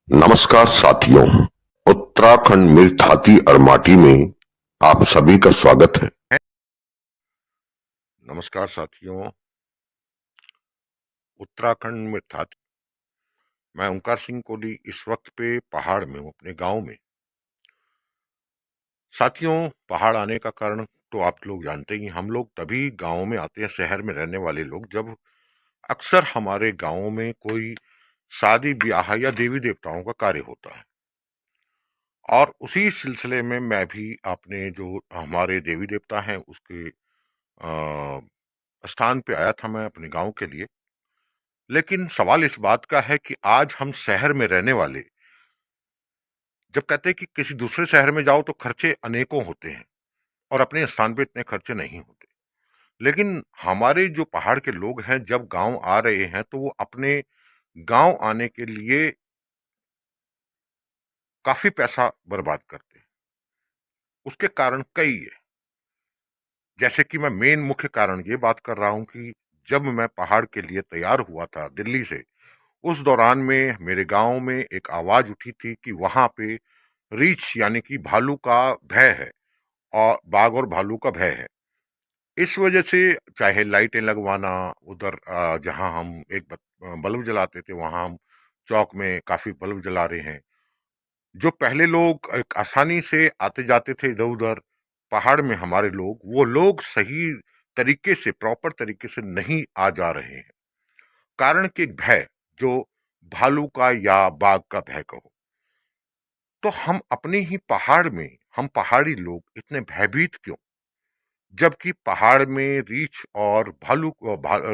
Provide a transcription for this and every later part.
नमस्कार साथियों, उत्तराखंड में थाती और माटी में आप सभी का स्वागत है। नमस्कार साथियों, उत्तराखंड में थाती, मैं ओंकार सिंह कोहली इस वक्त पे पहाड़ में हूँ, अपने गांव में। साथियों, पहाड़ आने का कारण तो आप लोग जानते ही, हम लोग तभी गांव में आते हैं, शहर में रहने वाले लोग, जब अक्सर हमारे गांव में कोई शादी ब्याह या देवी देवताओं का कार्य होता है। और उसी सिलसिले में मैं भी अपने जो हमारे देवी देवता हैं उसके स्थान पे आया था, मैं अपने गांव के लिए। लेकिन सवाल इस बात का है कि आज हम शहर में रहने वाले जब कहते हैं कि किसी दूसरे शहर में जाओ तो खर्चे अनेकों होते हैं और अपने स्थान पे इतने खर्चे नहीं होते, लेकिन हमारे जो पहाड़ के लोग हैं जब गांव आ रहे हैं तो वो अपने गांव आने के लिए काफी पैसा बर्बाद करते हैं। उसके कारण कई है, जैसे कि मैं मेन मुख्य कारण ये बात कर रहा हूं कि जब मैं पहाड़ के लिए तैयार हुआ था दिल्ली से, उस दौरान में मेरे गांव में एक आवाज उठी थी कि वहां पे रीछ यानी कि भालू का भय है और बाघ और भालू का भय है। इस वजह से चाहे लाइटें लगवाना, उधर जहां हम एक बल्ब जलाते थे वहां हम चौक में काफी बल्ब जला रहे हैं। जो पहले लोग एक आसानी से आते जाते थे इधर उधर पहाड़ में, हमारे लोग वो लोग सही तरीके से प्रॉपर तरीके से नहीं आ जा रहे हैं। कारण कि एक भय, जो भालू का या बाघ का भय कहो, तो हम अपने ही पहाड़ में, हम पहाड़ी लोग इतने भयभीत क्यों? जबकि पहाड़ में रीछ और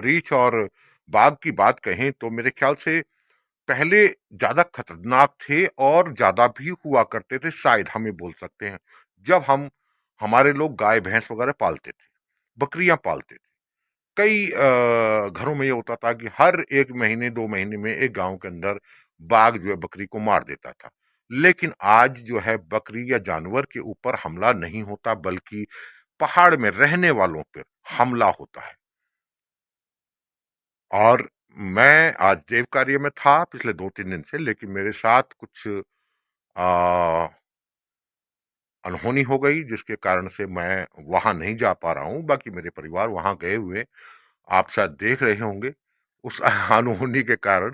रीछ और बाघ की बात कहें तो मेरे ख्याल से पहले ज्यादा खतरनाक थे और ज्यादा भी हुआ करते थे, शायद हम ये बोल सकते हैं। जब हमारे लोग गाय भैंस वगैरह पालते थे, बकरियां पालते थे, कई घरों में ये होता था कि हर 1 महीने 2 महीने में एक गांव के अंदर बाघ जो है बकरी को मार देता था। लेकिन आज जो है बकरी या जानवर के ऊपर हमला नहीं होता, बल्कि पहाड़ में रहने वालों पर हमला होता है। और मैं आज देव कार्य में था पिछले 2-3 दिन से, लेकिन मेरे साथ कुछ आ, अनहोनी हो गई, जिसके कारण से मैं वहां नहीं जा पा रहा हूं। बाकी मेरे परिवार वहां गए हुए, आप शायद देख रहे होंगे। उस अनहोनी के कारण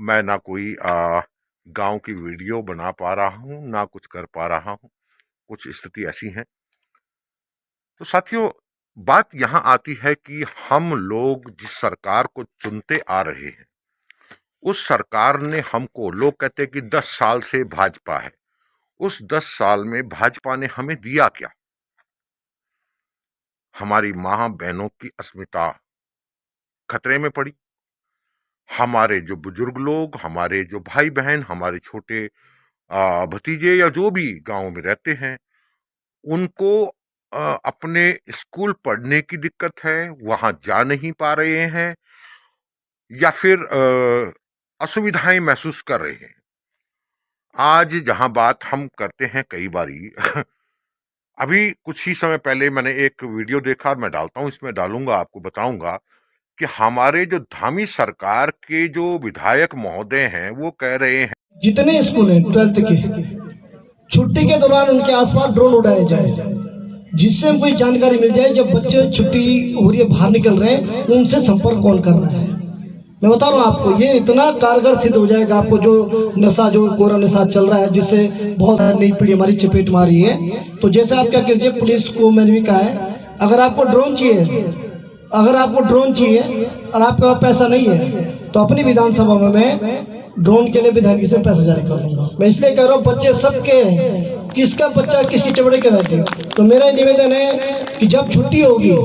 मैं ना कोई गांव की वीडियो बना पा रहा हूं, ना कुछ कर पा रहा हूं। कुछ स्थिति ऐसी है। तो साथियों, बात यहां आती है कि हम लोग जिस सरकार को चुनते आ रहे हैं, उस सरकार ने हमको, लोग कहते हैं कि 10 साल से भाजपा है, उस 10 साल में भाजपा ने हमें दिया क्या? हमारी मां बहनों की अस्मिता खतरे में पड़ी। हमारे जो बुजुर्ग लोग, हमारे जो भाई बहन, हमारे छोटे भतीजे या जो भी गांव में रहते हैं, उनको अपने स्कूल पढ़ने की दिक्कत है, वहां जा नहीं पा रहे हैं, या फिर असुविधाएं महसूस कर रहे हैं। आज जहां बात हम करते हैं कई बारी अभी कुछ ही समय पहले मैंने एक वीडियो देखा, और मैं डालता हूं, इसमें डालूंगा, आपको बताऊंगा कि हमारे जो धामी सरकार के जो विधायक महोदय हैं वो कह रहे हैं जितने स्कूल हैं 12th के, छुट्टी के दौरान उनके आसपास ड्रोन उड़ाए जाए, जिससे कोई जानकारी मिल जाए जब बच्चे छुट्टी हो रही है बाहर निकल रहे हैं उनसे संपर्क कौन कर रहा है। मैं बता रहा हूँ आपको, ये इतना कारगर सिद्ध हो जाएगा। आपको जो नशा, जो कोरा नशा चल रहा है, जिससे बहुत सारी नई पीढ़ी हमारी चपेट मारी है, तो जैसे आप क्या कीजिए, पुलिस को मैंने भी कहा है, अगर आपको ड्रोन चाहिए, अगर आपको ड्रोन चाहिए और आपके पास पैसा नहीं है, तो अपनी विधानसभा में मैं ड्रोन के लिए विधायक से पैसा जारी कर दूंगा। मैं इसलिए कह रहा हूँ, बच्चे सबके हैं, किसका बच्चा किसकी चमड़े के रहते हैं। तो मेरा निवेदन है कि जब छुट्टी होगी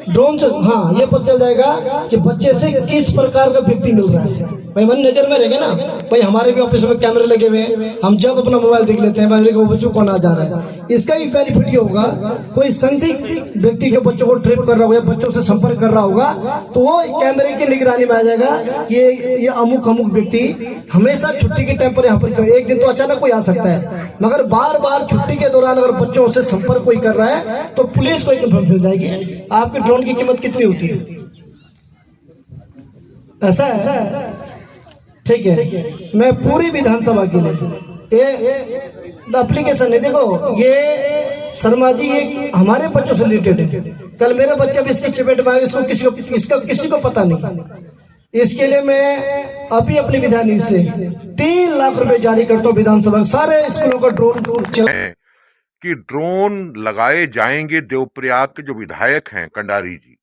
ड्रोन से, हाँ, ये पता चल जाएगा कि बच्चे से किस प्रकार का व्यक्ति मिल रहा है। भाई मन नजर में रहेगा ना। भाई हमारे भी ऑफिस में कैमरे लगे हुए हैं, हम जब अपना मोबाइल देख लेते हैं भाई ऑफिस में कौन आ जा रहा है। इसका भी बेनिफिट ये होगा, कोई संदिग्ध व्यक्ति जो बच्चों को ट्रिप कर रहा होगा, बच्चों से संपर्क कर रहा होगा, तो वो कैमरे की निगरानी में आ जाएगा कि ये अमुक अमुक व्यक्ति हमेशा छुट्टी के टाइम पर यहाँ पर, एक दिन तो अचानक कोई आ सकता है, मगर बार बार छुट्टी के दौरान अगर बच्चों से संपर्क कोई कर रहा है तो पुलिस को एक मिल जाएगी। आपके ड्रोन की कीमत कितनी होती है? ऐसा है, ठीक है, मैं पूरी विधानसभा के लिए ये एप्लीकेशन है, देखो ये शर्मा जी ये हमारे बच्चों से रिलेटेड है। कल मेरा बच्चा भी इसकी चपेट में आ गया, इसको किसी को पता नहीं। इसके लिए मैं अभी अपनी विधानी से 3 लाख रुपए जारी करता हूँ विधानसभा सारे स्कूलों का ड्रोन चला कि ड्रोन लगाए जाएंगे। देवप्रयाग के जो विधायक हैं कंडारी जी,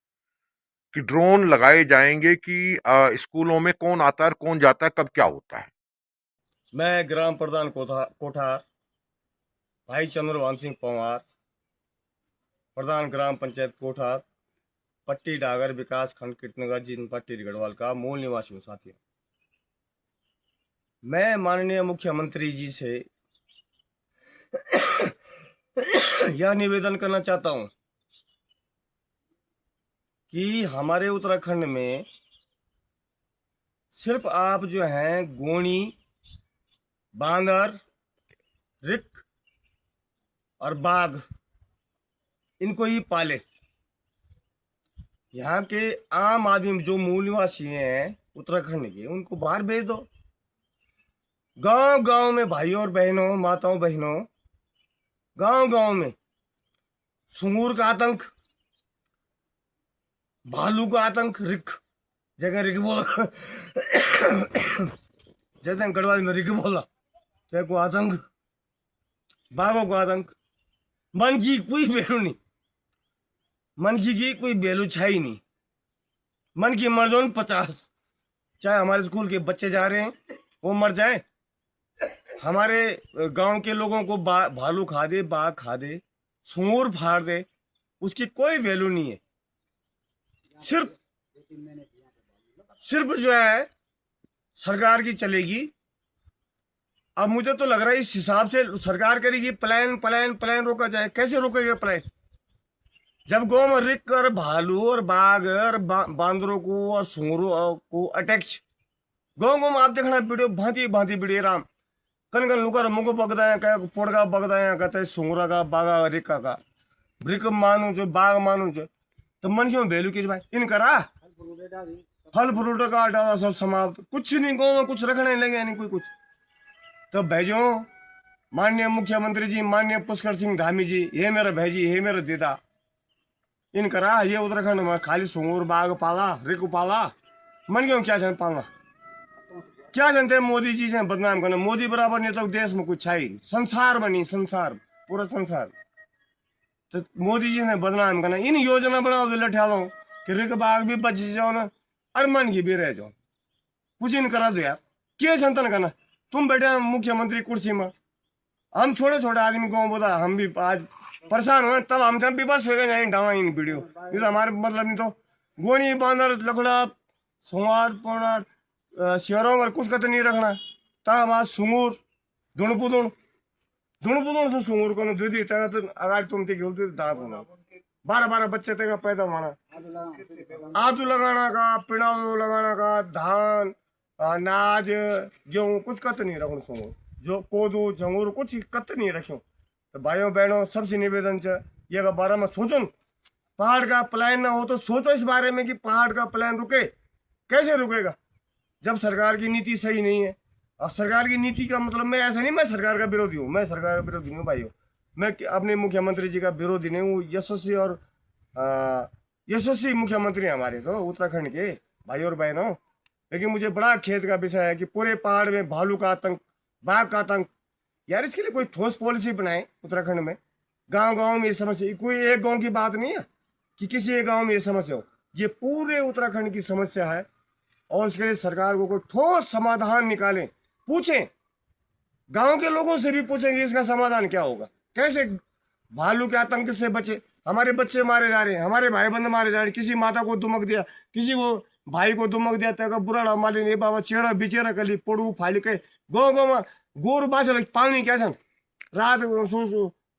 कि ड्रोन लगाए जाएंगे कि स्कूलों में कौन आता है, कौन जाता है, कब क्या होता है। मैं ग्राम प्रधान कोठार भाई चंद्रभान सिंह पंवार, प्रधान ग्राम पंचायत कोठार, पट्टी डागर विकास खंड किटनगर जिन पट्टी गढ़वाल का मूल निवासी हूँ। साथियों, मैं माननीय मुख्यमंत्री जी से यह निवेदन करना चाहता हूँ कि हमारे उत्तराखंड में सिर्फ आप जो हैं गोणी, बांदर, रिक और बाघ इनको ही पाले। यहाँ के आम आदमी जो मूल निवासी हैं उत्तराखंड के, उनको बाहर भेज दो। गांव गांव में भाइयों और बहनों, माताओं बहनों, गांव गांव में सुंगूर का आतंक, भालू का आतंक, रिक जगह रिक बोला जैसे गढ़वाल में रिक बोला, चाहे को आतंक, बाघों का आतंक। मन की कोई वैल्यू नहीं, मन की कोई वैल्यू छाई नहीं। मन की मर्जोन 50, चाहे हमारे स्कूल के बच्चे जा रहे हैं वो मर जाए, हमारे गांव के लोगों को भालू खा दे, बाघ खा दे, सूर फाड़ दे, उसकी कोई वैल्यू नहीं है। सिर्फ जो है सरकार की चलेगी। अब मुझे तो लग रहा है इस हिसाब से सरकार करेगी, प्लान रोका जाए। कैसे रोकेगा प्लान? जब गांव में रिक और भालू और बाघ और बांदरों को और सूरों को अटैक, गांव में आप देखना वीडियो, भांति भांति वीडियो राम कन लुकर मुंह बगदा है, कह पोड़गा बगदा है, कहते सूरा का, बाघा रिका का, रिक मानू जो, बाघ मानू जो, तो मन क्यों वैल्यू किस भाई इन करा फल फ्रूट का डाला सब समाप्त, कुछ नहीं गाँव में कुछ रखने लगे नहीं कोई कुछ। तो भेजो माननीय मुख्यमंत्री जी, माननीय पुष्कर सिंह धामी जी, ये मेरा भेजी, ये मेरा दीदा, इन करा ये उत्तराखंड में खाली सूर बाघ पाला, रिक पाला, मन क्यों क्या जान पालना, क्या जानते मोदी जी से बदनाम करना। मोदी बराबर नहीं तो देश में कुछ है, संसार बनी, संसार पूरा संसार, तो मोदी जी ने बदनाम करना। इन योजना बनाओ तो लठा कि रिक बाघ भी बच जाओ ना, और मन की भी रह जाओ, कुछ इन करा दो यार, क्या चिंतन करना। तुम बैठे मुख्यमंत्री कुर्सी में, हम छोटे छोटे आदमी को बोला, हम भी आज परेशान हुए, तब हम जब भी बस हो गए डावा इन वीडियो, ये तो हमारे मतलब नहीं तो गोनी, बांदर, लकड़ा, सुमार, पोनार, शेरों और कुछ कत नहीं रखना। तब हमारा सुंगूर दुण से सुंगूर को दूध देता तो अगर तुम थे दांत होना 12 बच्चे थे पैदा होना, आदू लगाना का, पिनादू लगाना का, धान, अनाज, गेहूँ कुछ कत नहीं रखो, सुंगूर जो कोदू झंगूर कुछ कत नहीं रखो। तो भाइयों बहनों सबसे निवेदन है ये का बारे में सोचो, पहाड़ का प्लान ना हो तो सोचो इस बारे में कि पहाड़ का प्लान रुके, कैसे रुकेगा जब सरकार की नीति सही नहीं है। अब सरकार की नीति का मतलब मैं ऐसा नहीं मैं सरकार का विरोधी हूँ, मैं सरकार का विरोधी नहीं हूँ भाइयों, मैं अपने मुख्यमंत्री जी का विरोधी नहीं हूँ। यशस्वी और यशस्वी मुख्यमंत्री हैं हमारे तो उत्तराखंड के भाई और बहनों। लेकिन मुझे बड़ा खेद का विषय है कि पूरे पहाड़ में भालू का आतंक, बाघ का आतंक, यार इसके लिए कोई ठोस पॉलिसी बनाए उत्तराखंड में। गांव गांव में ये समस्या, कोई एक गांव की बात नहीं है कि किसी एक गांव में ये समस्या हो, ये पूरे उत्तराखंड की समस्या है। और इसके लिए सरकार को कोई ठोस समाधान निकालें, पूछें, गांव के लोगों से भी पूछें कि इसका समाधान क्या होगा, कैसे भालू के आतंक से बचे। हमारे बच्चे मारे जा रहे हैं, हमारे भाई बंद मारे जा रहे हैं, किसी माता को दुमक दिया, किसी को भाई को दुमक दिया, तक बुरा माली नहीं बाबा चेहरा बिचेरा कली पोड़ू फाली के गो गो में गोर बाछ पानी क्या छन रात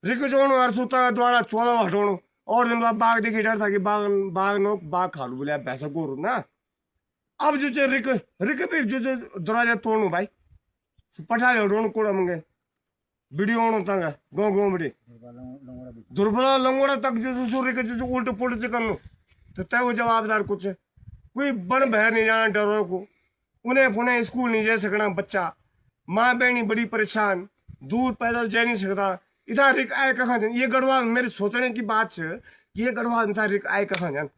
रिक जोड़ो और सूता द्वारा चोलो हटोणो और दिन बाद बाघ देखी डर था कि बाघ नो बाघ खालू बोले भैंसा गोरू ना। अब जो रिक भी जो दरवाजा तोड़ू भाई पठा हटोणु कोड़ा मंगे वीडियो होनो तंग गो गो बड़ी दुर्बला लंगोड़ा तक जो रिक जो उल्टे पुल्टे कर लो तो तय वो जवाबदार कुछ कोई बन बहर नहीं जाना डरो को उन्हें पुणे स्कूल नहीं जा सकना बच्चा, माँ बहनी बड़ी परेशान, दूर पैदल जा नहीं सकता। इधर रिक आए कहाँ जन ये गढ़वा मेरे सोचने की बात है कि ये गढ़वा था रिक आए कहाँ जन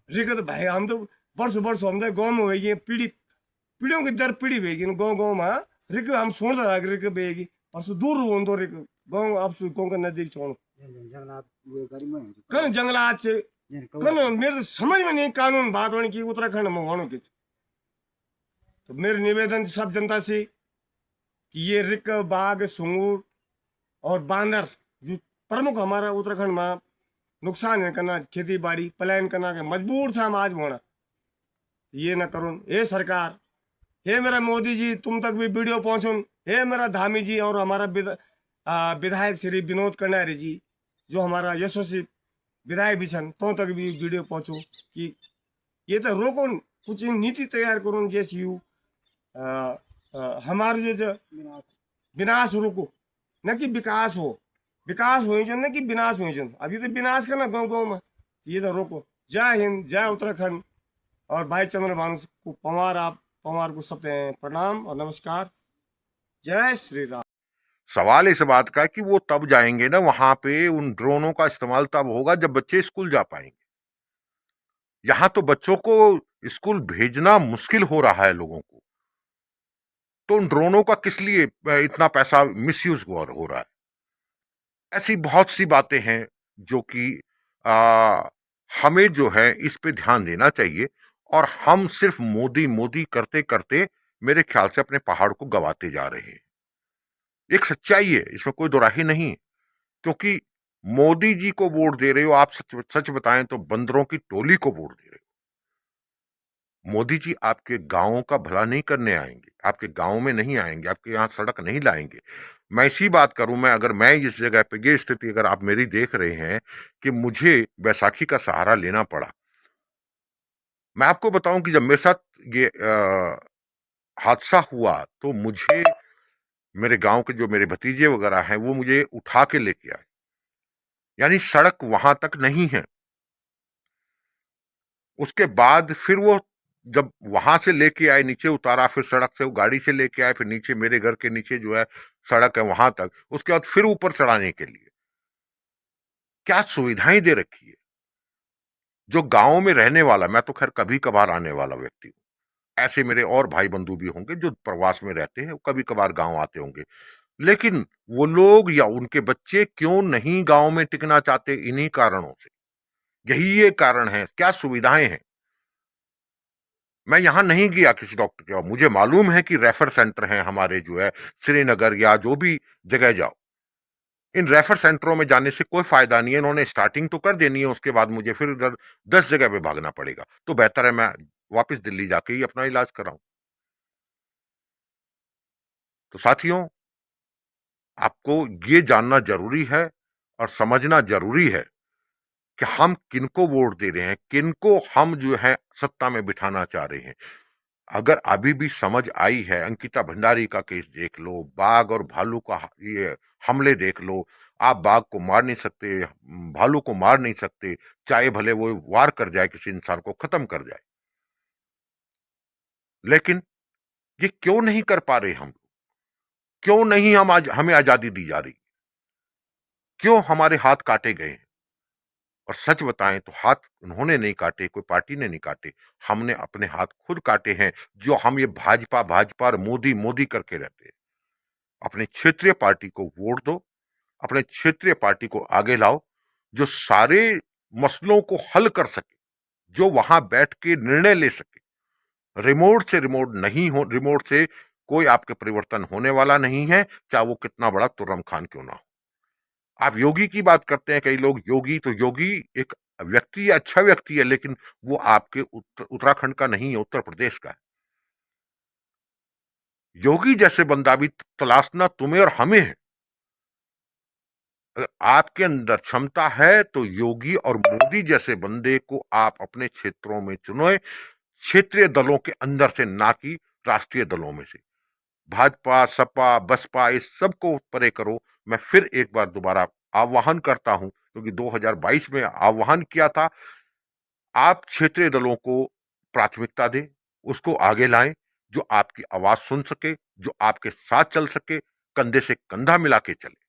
रिक तो भाई हम तो वर्ष हम तो गाँव में हुएगी पीढ़ी पीढ़ियों की दर पीढ़ी हुएगी गाँव गाँव में रिक हम सुन रहा रिक बेगी परसों दूर हो तो रिक गाँव आप गाँव का नजदीक छोड़ कन जंगलात से कन मेरे तो समझ में नहीं कानून बात होने की उत्तराखंड में होने की। तो मेरे निवेदन सब जनता से कि ये रिक बाघ सुंगूर और बांदर जो प्रमुख हमारा उत्तराखंड में नुकसान है करना खेती बाड़ी पलायन करना के मजबूर था हम आज होना ये ना करो। हे सरकार, हे मेरा मोदी जी तुम तक भी वीडियो पहुंचो। हे मेरा धामी जी और हमारा विधायक श्री विनोद कन्यारी जी जो हमारा यशस्वी विधायक भी छन तो तक भी वीडियो पहुंचो कि ये तो रोको कुछ नीति तैयार करो जैसी यू हमारे जो विनाश रोको न कि विकास हो। विकास हो न कि विनाश हो। अभी तो विनाश करना गाँव गाँव में ये तो रोको। जय हिंद, जय उत्तराखंड। और भाई चंद्र भानु को पवार आप पवार को सब प्रणाम और नमस्कार। जय श्री राम। सवाल इस बात का कि वो तब जाएंगे ना वहां पे, उन ड्रोनों का इस्तेमाल तब होगा जब बच्चे स्कूल जा पाएंगे। यहां तो बच्चों को स्कूल भेजना मुश्किल हो रहा है लोगों को, तो उन ड्रोनों का किस लिए इतना पैसा मिसयूज हो रहा है। ऐसी बहुत सी बातें हैं जो कि हमें जो है इस पे ध्यान देना चाहिए। और हम सिर्फ मोदी मोदी करते करते मेरे ख्याल से अपने पहाड़ को गवाते जा रहे हैं। एक सच्चाई है, इसमें कोई दोराही नहीं है। क्योंकि मोदी जी को वोट दे रहे हो आप, सच बताएं तो बंदरों की टोली को वोट दे रहे हो। मोदी जी आपके गांवों का भला नहीं करने आएंगे, आपके गांव में नहीं आएंगे, आपके यहां सड़क नहीं लाएंगे। मैं इसी बात करूं, अगर मैं इस जगह पे ये स्थिति अगर आप मेरी देख रहे हैं कि मुझे बैसाखी का सहारा लेना पड़ा, मैं आपको बताऊं कि जब मेरे साथ ये हादसा हुआ तो मुझे मेरे गांव के जो मेरे भतीजे वगैरह हैं वो मुझे उठा के लेके आए। यानी सड़क वहां तक नहीं है। उसके बाद फिर वो जब वहां से लेके आए, नीचे उतारा, फिर सड़क से वो गाड़ी से लेके आए, फिर नीचे मेरे घर के नीचे जो है सड़क है वहां तक, उसके बाद फिर ऊपर चढ़ाने के लिए क्या सुविधाएं दे रखी है। जो गांव में रहने वाला, मैं तो खैर कभी कभार आने वाला व्यक्ति हूं, ऐसे मेरे और भाई बंधु भी होंगे जो प्रवास में रहते हैं, कभी कभार गांव आते होंगे, लेकिन वो लोग या उनके बच्चे क्यों नहीं गांव में टिकना चाहते? इन्हीं कारणों से। यही ये कारण है। क्या सुविधाएं हैं? मैं यहां नहीं गया किसी डॉक्टर के पास, मुझे मालूम है कि रेफर सेंटर हैं हमारे जो है श्रीनगर या जो भी जगह जाओ, इन रेफर सेंटरों में जाने से कोई फायदा नहीं है। इन्होंने स्टार्टिंग तो कर देनी है, उसके बाद मुझे फिर उधर 10 जगह पे भागना पड़ेगा। तो बेहतर है मैं वापस दिल्ली जाके ही अपना इलाज कराऊं। तो साथियों, आपको ये जानना जरूरी है और समझना जरूरी है कि हम किनको वोट दे रहे हैं, किनको हम जो है सत्ता में बिठाना चाह रहे हैं। अगर अभी भी समझ आई है, अंकिता भंडारी का केस देख लो, बाघ और भालू का ये हमले देख लो। आप बाघ को मार नहीं सकते, भालू को मार नहीं सकते, चाहे भले वो वार कर जाए, किसी इंसान को खत्म कर जाए। लेकिन ये क्यों नहीं कर पा रहे हम? क्यों नहीं हम आज हमें आजादी दी जा रही? क्यों हमारे हाथ काटे गए? और सच बताएं तो हाथ उन्होंने नहीं काटे, कोई पार्टी ने नहीं काटे, हमने अपने हाथ खुद काटे हैं। जो हम ये भाजपा भाजपा और मोदी मोदी करके रहते हैं। अपने क्षेत्रीय पार्टी को वोट दो, अपने क्षेत्रीय पार्टी को आगे लाओ, जो सारे मसलों को हल कर सके, जो वहां बैठ के निर्णय ले सके। रिमोट से रिमोट नहीं हो, रिमोट से कोई आपके परिवर्तन होने वाला नहीं है, चाहे वो कितना बड़ा तुर्रम खान क्यों ना हो। आप योगी की बात करते हैं, कई लोग योगी, तो योगी एक व्यक्ति, अच्छा व्यक्ति है, लेकिन वो आपके उत्तराखंड का नहीं है, उत्तर प्रदेश का है। योगी जैसे बंदा भी तलाशना तुम्हें और हमें है। अगर आपके अंदर क्षमता है तो योगी और मोदी जैसे बंदे को आप अपने क्षेत्रों में चुनो, क्षेत्रीय दलों के अंदर से, ना कि राष्ट्रीय दलों में से। भाजपा, सपा, बसपा, इस सबको परे करो। मैं फिर एक बार दोबारा आह्वान करता हूं, क्योंकि 2022 में आह्वान किया था, आप क्षेत्रीय दलों को प्राथमिकता दें, उसको आगे लाएं। जो आपकी आवाज सुन सके, जो आपके साथ चल सके, कंधे से कंधा मिला के चले।